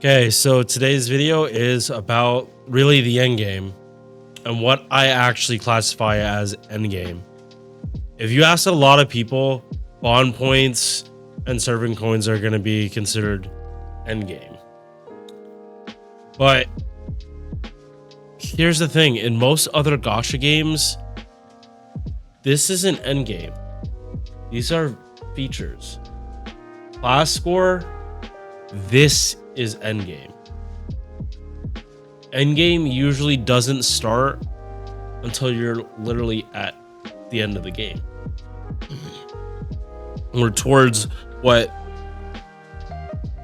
Okay, so today's video is about really the end game and what I actually classify as end game. If you ask a lot of people, bond points and serving coins are going to be considered end game. But here's the thing, in most other gacha games, this isn't end game. These are features. Class score, this is endgame. Endgame usually doesn't start until you're literally at the end of the game. Or towards what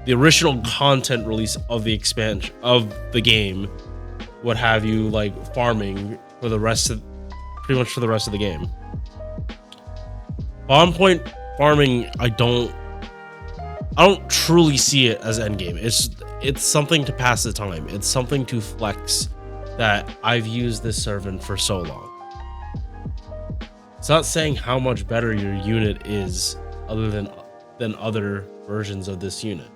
the original content release of the expansion of the game would have you like farming for the rest of pretty much for the rest of the game. Bond point farming, I don't truly see it as endgame. It's something to pass the time. It's something to flex that I've used this servant for so long. It's not saying how much better your unit is other than other versions of this unit.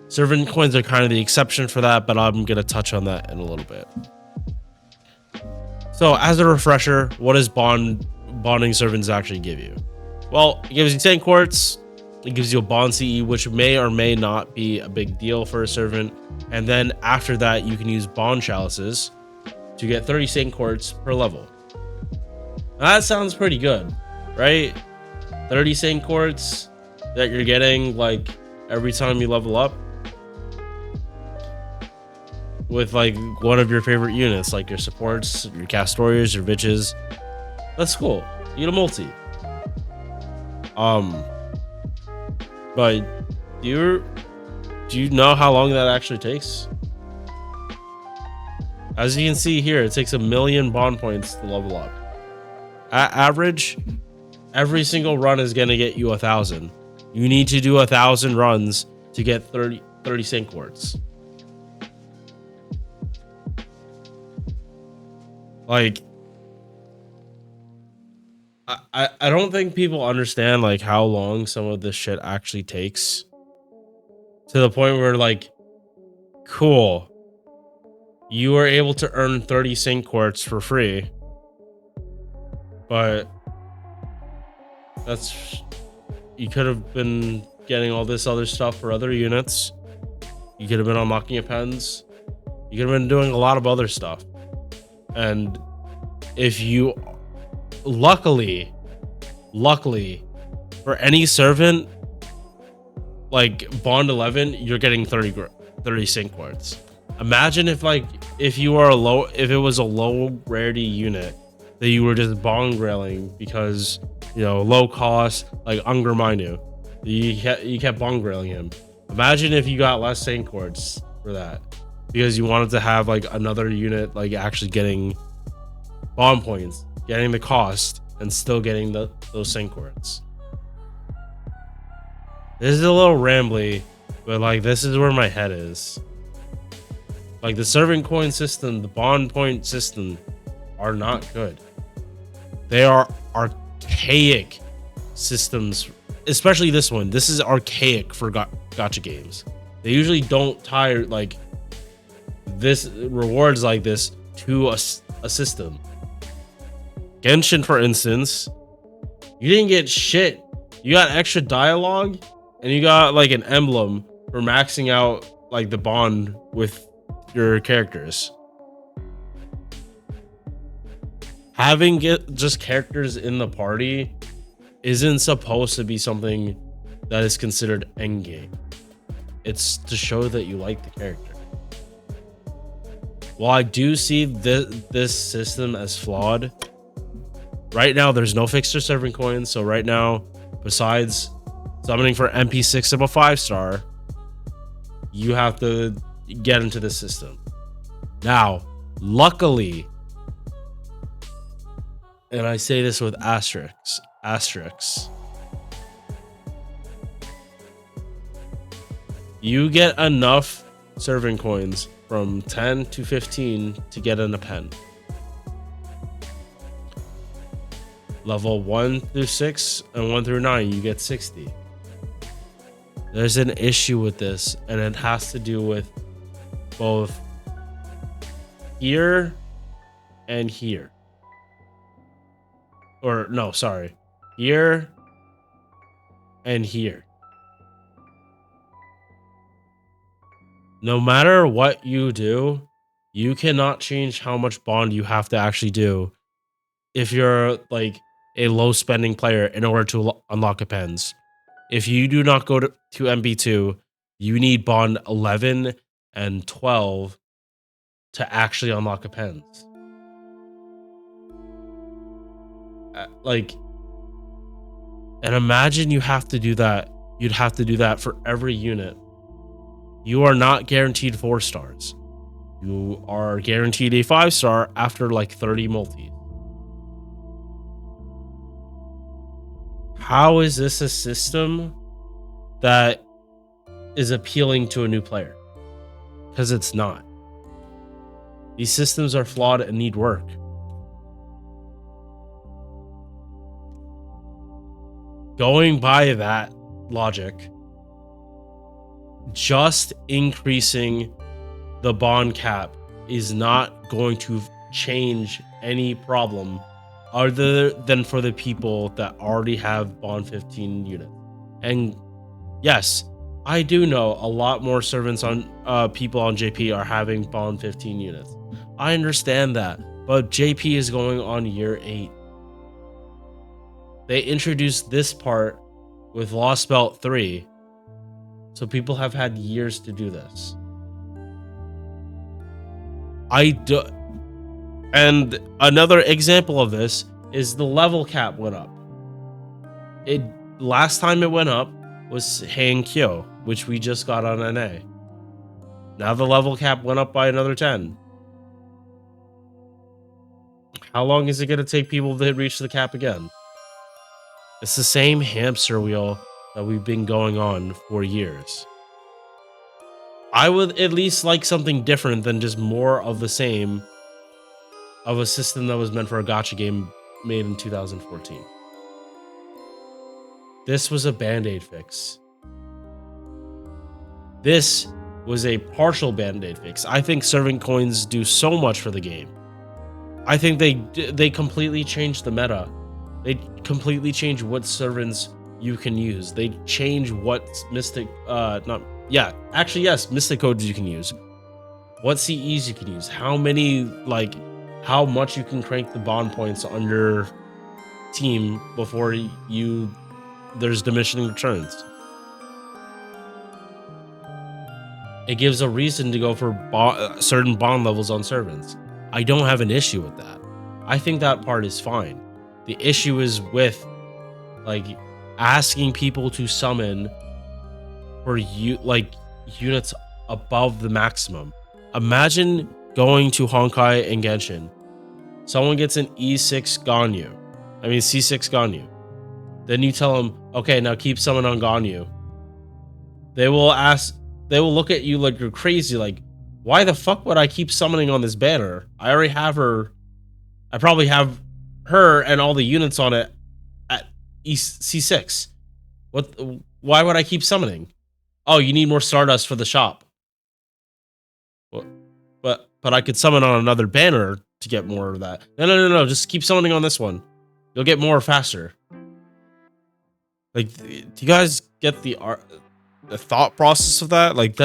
Servant coins are kind of the exception for that, but I'm gonna touch on that in a little bit. So as a refresher, what does bonding servants actually give you? Well, it gives you 10 quartz. It gives you a bond CE, which may or may not be a big deal for a servant. And then after that, you can use bond chalices to get 30 Saint quartz per level. Now, that sounds pretty good, right? 30 Saint quartz that you're getting like every time you level up with like one of your favorite units, like your supports, your cast warriors, your bitches. That's cool. You get a multi. But do you know how long that actually takes? As you can see here, it takes 1,000,000 bond points to level up. At average, every single run is gonna get you 1,000. You need to do 1,000 runs to get 30 Saint quartz. Like, I don't think people understand like how long some of this shit actually takes, to the point where like, cool, you were able to earn 30 Saint quartz for free, but you could have been getting all this other stuff for other units. You could have been unlocking your pens. You could have been doing a lot of other stuff. And if you luckily for any servant like bond 11, you're getting 30 Saint quartz. Imagine if it was a low rarity unit that you were just bond grailing because, you know, low cost, like Unger Minu, you kept bond grailing him. Imagine if you got less Saint quartz for that because you wanted to have like another unit like actually getting bond points, getting the cost, and still getting those Saint quartz. This is a little rambly, but like this is where my head is. Like the serving coin system, the bond point system are not good. They are archaic systems, especially this one. This is archaic for gacha games. They usually don't tie like this rewards like this to a system. Genshin, for instance, you didn't get shit. You got extra dialogue and you got like an emblem for maxing out like the bond with your characters. Having just characters in the party isn't supposed to be something that is considered endgame. It's to show that you like the character. While I do see this system as flawed, right now there's no fixture serving coins. So right now, besides summoning for MP6 of a 5-star, you have to get into this system. Now, luckily, and I say this with asterisks, you get enough serving coins from 10 to 15 to get in a pen. Level 1 through 6 and 1 through 9, you get 60. There's an issue with this, and it has to do with both here and here. Or no, sorry. Here and here. No matter what you do, you cannot change how much bond you have to actually do if you're like a low spending player in order to unlock appends. If you do not go to MB2, you need bond 11 and 12 to actually unlock appends. And imagine you have to do that. You'd have to do that for every unit. You are not guaranteed 4 stars. You are guaranteed a 5-star after like 30 multis. How is this a system that is appealing to a new player? Because it's not. These systems are flawed and need work. Going by that logic, just increasing the bond cap is not going to change any problem other than for the people that already have bond 15 units. And yes, I do know a lot more servants on people on JP are having bond 15 units. I understand that, but JP is going on year 8. They introduced this part with Lost Belt 3, so people have had years to do this. And another example of this is the level cap went up. Last time it went up was Hankyo, which we just got on NA. Now the level cap went up by another 10. How long is it going to take people to reach the cap again? It's the same hamster wheel that we've been going on for years. I would at least like something different than just more of the same of a system that was meant for a gacha game made in 2014. This was a band-aid fix. This was a partial band-aid fix. I think serving coins do so much for the game. I think they completely changed the meta. They completely change what servants you can use. They change what mystic mystic codes you can use. What CEs you can use. How much you can crank the bond points on your team before there's diminishing returns. It gives a reason to go for certain bond levels on servants. I don't have an issue with that. I think that part is fine. The issue is with asking people to summon for units above the maximum. Imagine going to Honkai and Genshin. Someone gets an C6 Ganyu. Then you tell them, okay, now keep summoning on Ganyu. They will look at you like you're crazy, like, why the fuck would I keep summoning on this banner? I already have her. I probably have her and all the units on it at C6. Why would I keep summoning? Oh, you need more Stardust for the shop. But I could summon on another banner to get more of that. No. Just keep summoning on this one. You'll get more faster. Like, do you guys get the thought process of that? Like,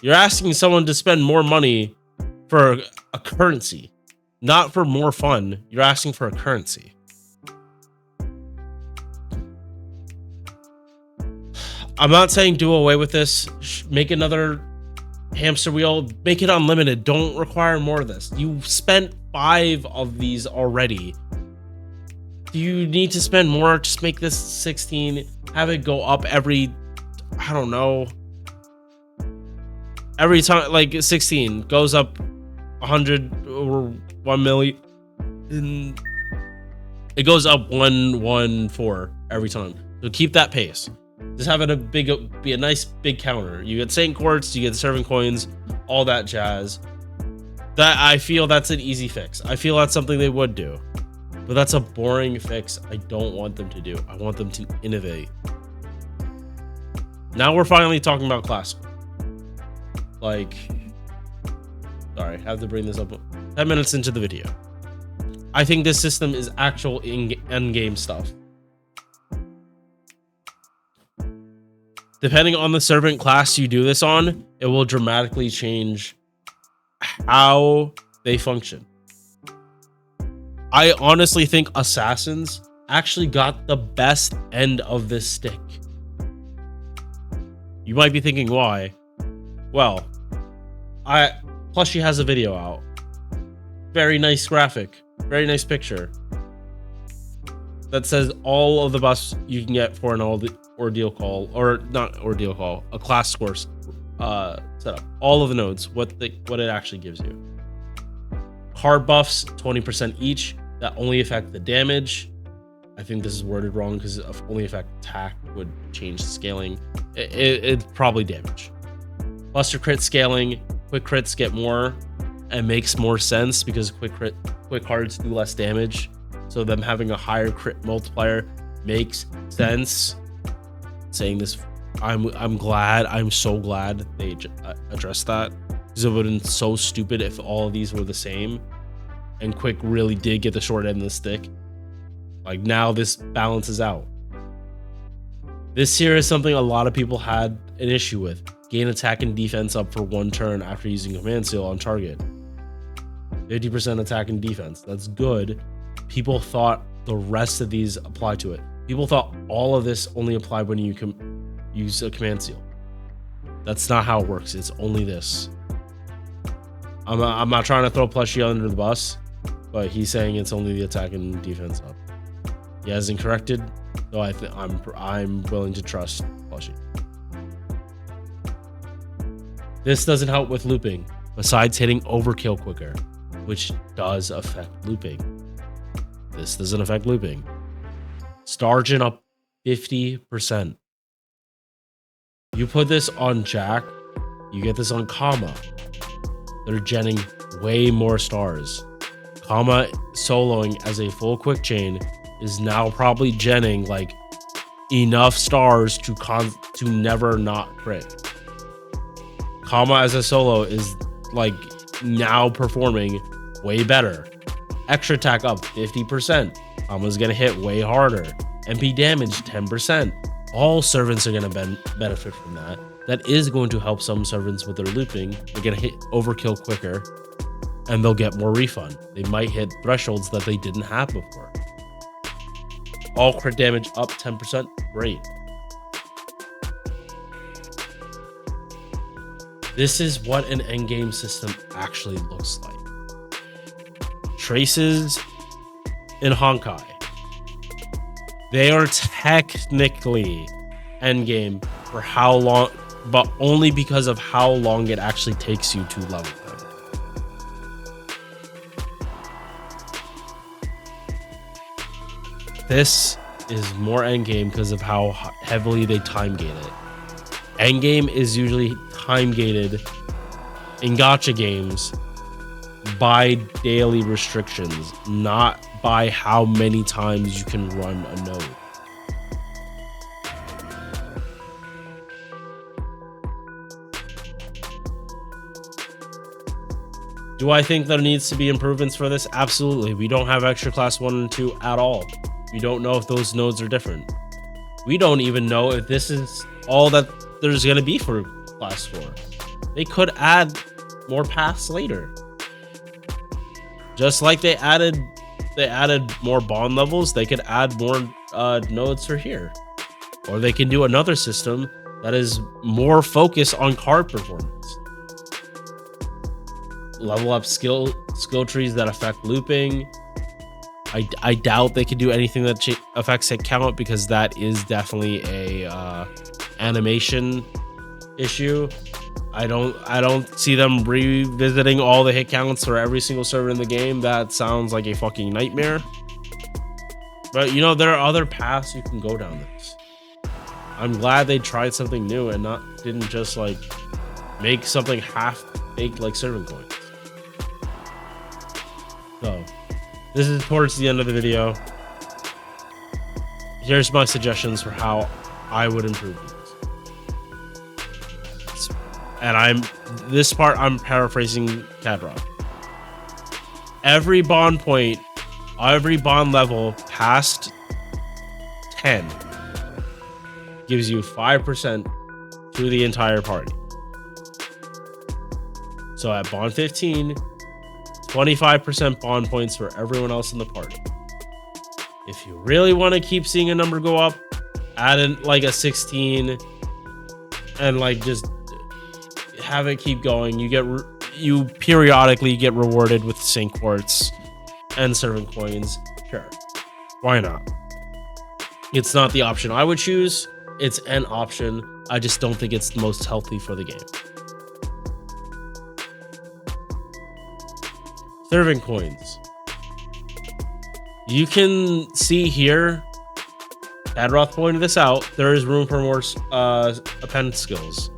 you're asking someone to spend more money for a currency, not for more fun. You're asking for a currency. I'm not saying do away with this. Make another hamster wheel. Make it unlimited. Don't require more of this. You spent 5 of these already. Do you need to spend more? Just make this 16. Have it go up every, I don't know. Every time, like 16 goes up 100 or 1 million. It goes up 114 every time. So keep that pace. Just have it be a nice big counter. You get Saint Quartz, you get serving coins, all that jazz. I feel that's an easy fix. I feel that's something they would do. But that's a boring fix I don't want them to do. I want them to innovate. Now we're finally talking about classical. Like, sorry, I have to bring this up 10 minutes into the video. I think this system is actual endgame stuff. Depending on the servant class you do this on, it will dramatically change how they function. I honestly think assassins actually got the best end of this stick. You might be thinking why. Well, plus she has a video out. Very nice graphic, very nice picture that says all of the buffs you can get for an ordeal call, or not ordeal call, a class score setup. All of the nodes, what it actually gives you. Hard buffs, 20% each, that only affect the damage. I think this is worded wrong because only affect attack would change the scaling. It's probably damage. Buster crit scaling, quick crits get more and makes more sense because quick cards do less damage. So them having a higher crit multiplier makes sense. Saying this, I'm so glad they addressed that, because it would have been so stupid if all of these were the same and quick really did get the short end of the stick. Like, now this balances out. This here is something a lot of people had an issue with. Gain attack and defense up for 1 turn after using command seal on target. 50% attack and defense. That's good. People thought the rest of these apply to it. People thought all of this only applied when you use a command seal. That's not how it works. It's only this. I'm not trying to throw Plushie under the bus, but he's saying it's only the attack and defense up. He hasn't corrected, so I'm willing to trust Plushie. This doesn't help with looping, besides hitting overkill quicker, which does affect looping. This doesn't affect looping. Stargen up 50%. You put this on Jack, you get this on Kama. They're genning way more stars. Kama soloing as a full quick chain is now probably genning like enough stars to never not crit. Kama as a solo is like now performing way better. Extra attack up 50%. Kama's gonna hit way harder. MP damage 10%. All servants are gonna benefit from that. That is going to help some servants with their looping. They're gonna hit overkill quicker and they'll get more refund. They might hit thresholds that they didn't have before. All crit damage up 10%, great. This is what an endgame system actually looks like. Traces in Honkai. They are technically endgame for how long, but only because of how long it actually takes you to level them. This is more endgame because of how heavily they time gate it. Endgame is usually time gated in gacha games by daily restrictions, not by how many times you can run a node. Do I think there needs to be improvements for this? Absolutely. We don't have extra class 1 and 2 at all. We don't know if those nodes are different. We don't even know if this is all that there's going to be for class 4. They could add more paths later. Just like they added more bond levels, they could add more nodes for here. Or they can do another system that is more focused on card performance. Level up skill trees that affect looping. I doubt they could do anything that affects hit count, because that is definitely a animation issue. I don't see them revisiting all the hit counts for every single server in the game. That sounds like a fucking nightmare. But you know, there are other paths you can go down this. I'm glad they tried something new and didn't just like make something half baked like servant coins. So This is towards the end of the video. Here's my suggestions for how I would improve these. And this part I'm paraphrasing Cadrock. Every bond point, every bond level past 10 gives you 5% to the entire party. So at bond 15, 25% bond points for everyone else in the party. If you really want to keep seeing a number go up, add in like a 16 and like just have it keep going. You periodically get rewarded with sync quartz and servant coins. Sure, why not? It's not the option I would choose. It's an option. I just don't think it's the most healthy for the game. Servant coins. You can see here, Adroth pointed this out, there is room for more append skills.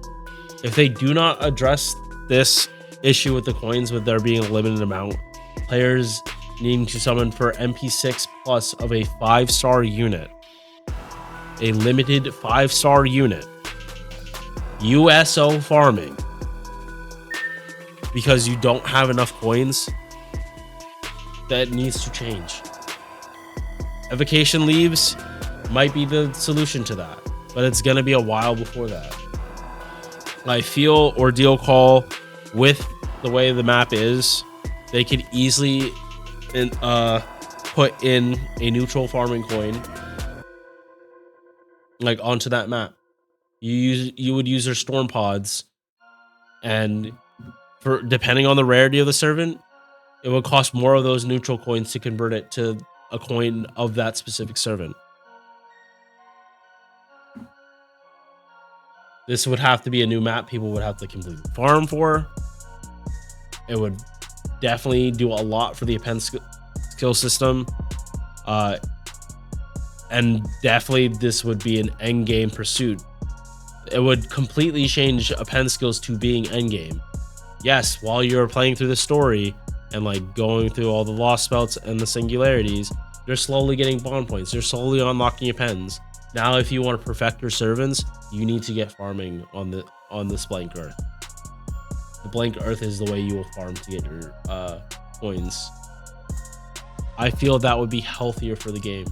If they do not address this issue with the coins, with there being a limited amount, players needing to summon for MP6 plus of a 5-star unit, a limited 5-star unit, USO farming, because you don't have enough coins, that needs to change. Evocation leaves might be the solution to that, but it's gonna be a while before that. I feel Ordeal Call, with the way the map is, they could easily put in a neutral farming coin like onto that map. You would use their storm pods, and for depending on the rarity of the servant, it would cost more of those neutral coins to convert it to a coin of that specific servant. This would have to be a new map people would have to completely farm for. It would definitely do a lot for the append skill system. And definitely this would be an endgame pursuit. It would completely change append skills to being endgame. Yes, while you're playing through the story and like going through all the lost belts and the singularities, you're slowly getting bond points. You're slowly unlocking appends. Now, if you want to perfect your servants, you need to get farming on this blank earth. The blank earth is the way you will farm to get your coins. I feel that would be healthier for the game.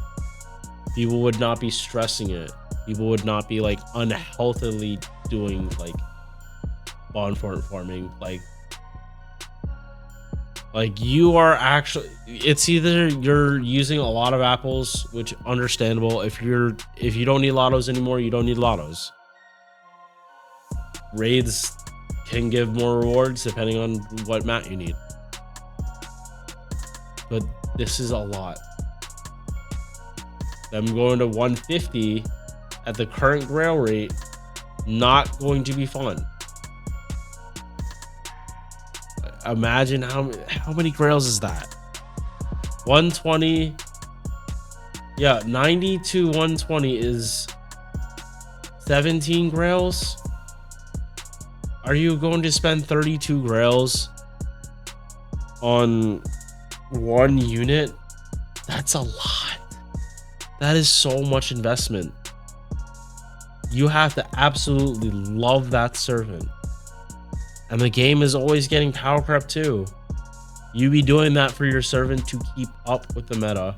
People would not be stressing it. People would not be like unhealthily doing like bond farming. Like you are actually, it's either you're using a lot of apples, which understandable. If you don't need lottos anymore, you don't need lottos. Raids can give more rewards depending on what mat you need. But this is a lot. Them going to 150 at the current grail rate, not going to be fun. Imagine how many grails is that? 120. Yeah, 90 to 120 is 17 grails. Are you going to spend 32 grails on one unit? That's a lot. That is so much investment. You have to absolutely love that servant. And the game is always getting power crept too. You be doing that for your servant to keep up with the meta.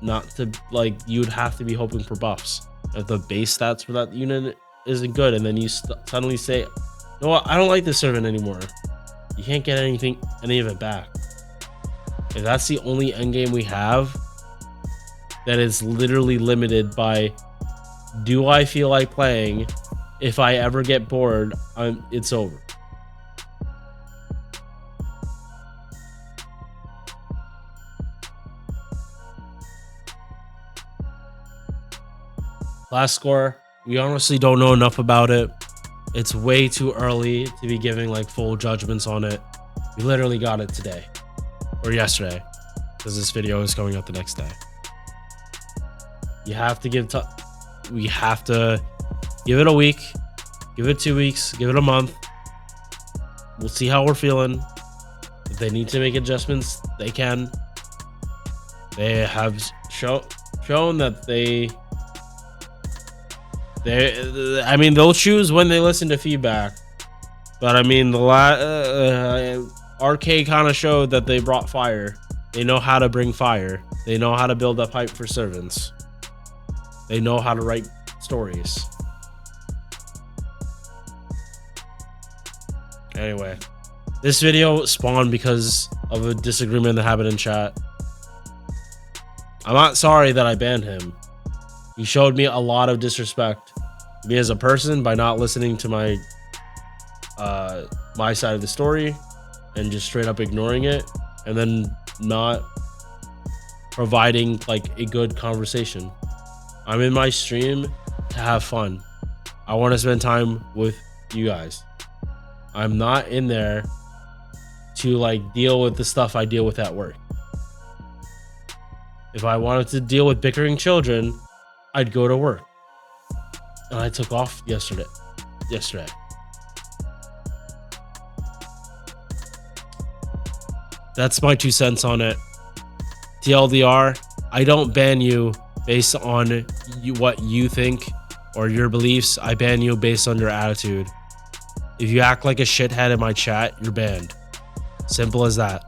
Not to, like, you'd have to be hoping for buffs. If the base stats for that unit isn't good, and then you suddenly say, you know what, I don't like this servant anymore. You can't get any of it back. If that's the only endgame we have, that is literally limited by, do I feel like playing? If I ever get bored, it's over. Last score, we honestly don't know enough about it. It's way too early to be giving like full judgments on it. We literally got it today or yesterday, because this video is coming out the next day. You have to we have to give it a week, give it 2 weeks, give it a month. We'll see how we're feeling. If they need to make adjustments, they can. They have shown that they I mean, they'll choose when they listen to feedback. But I mean, the RK kind of showed that they brought fire. They know how to bring fire. They know how to build up hype for servants. They know how to write stories. Anyway, this video spawned because of a disagreement that happened in chat. I'm not sorry that I banned him. He showed me a lot of disrespect to me as a person by not listening to my side of the story and just straight up ignoring it, and then not providing like a good conversation. I'm in my stream to have fun. I want to spend time with you guys. I'm not in there to like deal with the stuff I deal with at work. If I wanted to deal with bickering children, I'd go to work. And I took off yesterday. That's my 2 cents on it. TLDR, I don't ban you based on what you think or your beliefs. I ban you based on your attitude. If you act like a shithead in my chat, you're banned. Simple as that.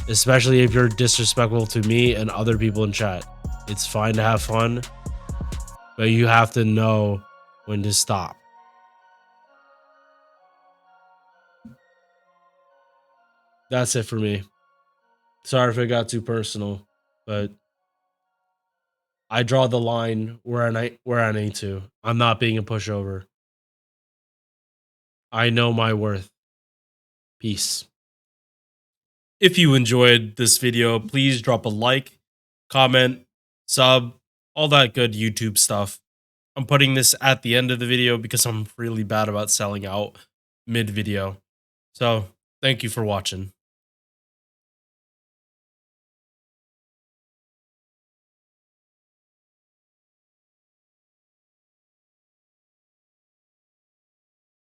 Especially if you're disrespectful to me and other people in chat. It's fine to have fun, but you have to know when to stop. That's it for me. Sorry if it got too personal, but I draw the line where I need to. I'm not being a pushover. I know my worth. Peace. If you enjoyed this video, please drop a like, comment, sub, all that good YouTube stuff. I'm putting this at the end of the video because I'm really bad about selling out mid-video. So, thank you for watching.